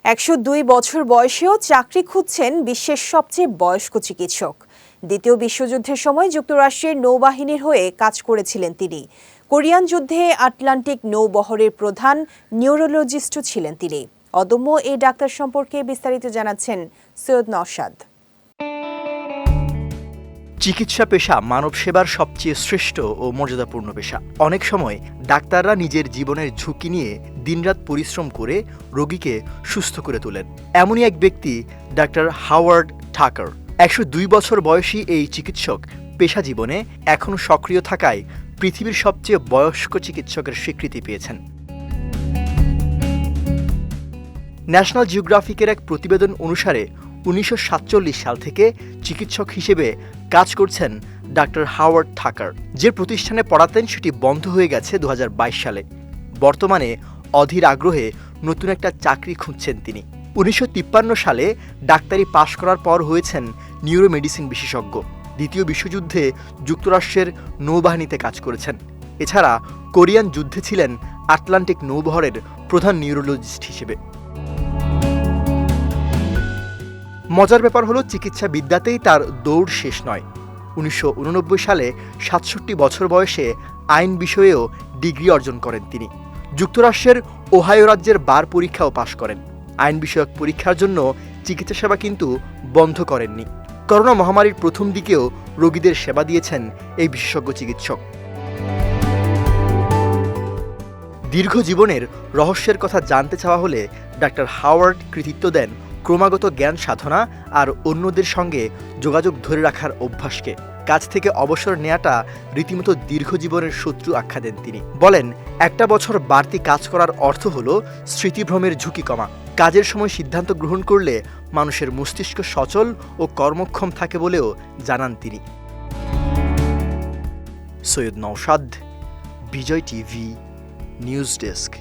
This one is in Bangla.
১০২ বছর বয়সেও চাকরি খুঁজছেন বিশ্বের সবচেয়ে বয়স্ক চিকিৎসক। দ্বিতীয় বিশ্বযুদ্ধের সময় যুক্তরাষ্ট্রের নৌবাহিনীর হয়ে কাজ করেছিলেন তিনি। কোরিয়ান যুদ্ধে আটলান্টিক নৌবহরের প্রধান নিউরোলজিস্টও ছিলেন তিনি। অদম্য এই ডাক্তার সম্পর্কে বিস্তারিত জানাচ্ছেন সৈয়দ নওশাদ। চিকিৎসা পেশা মানব সেবার সবচেয়ে শ্রেষ্ঠ ও মর্যাদাপূর্ণ পেশা। অনেক সময় ডাক্তাররা নিজের জীবনের ঝুঁকি নিয়ে দিনরাত পরিশ্রম করে রোগীকে সুস্থ করে তোলেন। এমনই এক ব্যক্তি ডাক্তার হাওয়ার্ড টাকার। ১০২ বছর বয়সী এই চিকিৎসক পেশা জীবনে এখনও সক্রিয় থাকায় পৃথিবীর সবচেয়ে বয়স্ক চিকিৎসকের স্বীকৃতি পেয়েছেন। ন্যাশনাল জিওগ্রাফিকের এক প্রতিবেদন অনুসারে ১৯৪৭ সাল থেকে চিকিৎসক হিসেবে কাজ করছেন ডাক্তার হাওয়ার্ড টাকার। যে প্রতিষ্ঠানে পড়াতেন সেটি বন্ধ হয়ে গেছে ২০২২ সালে। বর্তমানে অধীর আগ্রহে নতুন একটা চাকরি খুঁজছেন তিনি। ১৯৫৩ সালে ডাক্তারি পাশ করার পর হয়েছেন নিউরোমেডিসিন বিশেষজ্ঞ। দ্বিতীয় বিশ্বযুদ্ধে যুক্তরাষ্ট্রের নৌবাহিনীতে কাজ করেছেন। এছাড়া কোরিয়ান যুদ্ধে ছিলেন আটলান্টিক নৌবহরের প্রধান নিউরোলজিস্ট হিসেবে। মজার ব্যাপার হলো চিকিৎসা বিদ্যাতেই তার দৌড় শেষ নয়। ১৯৮৯ সালে ৬৭ বছর বয়সে আইন বিষয়েও ডিগ্রি অর্জন করেন তিনি। যুক্তরাষ্ট্রের ওহাইও রাজ্যের বার পরীক্ষাও পাশ করেন। আইন বিষয়ক পরীক্ষার জন্য চিকিৎসা সেবা কিন্তু বন্ধ করেননি। করোনা মহামারীর প্রথম দিকেও রোগীদের সেবা দিয়েছেন এই বিশেষজ্ঞ চিকিৎসক। দীর্ঘ জীবনের রহস্যের কথা জানতে চাওয়া হলে ডাক্তার হাওয়ার্ড কৃতিত্ব দেন ক্রমাগত জ্ঞান সাধনা আর অন্যদের সঙ্গে যোগাযোগ ধরে রাখার অভ্যাসকে। কাজ থেকে অবসর নেওয়াটা রীতিমতো দীর্ঘ জীবনের শত্রু আখ্যা দেন তিনি। বলেন, একটা বছর বাড়তি কাজ করার অর্থ হল স্মৃতিভ্রমের ঝুঁকি কমা। কাজের সময় সিদ্ধান্ত গ্রহণ করলে মানুষের মস্তিষ্ক সচল ও কর্মক্ষম থাকে বলেও জানান তিনি। সৈয়দ নওশাদ, বিজয় টিভি, নিউজ ডেস্ক।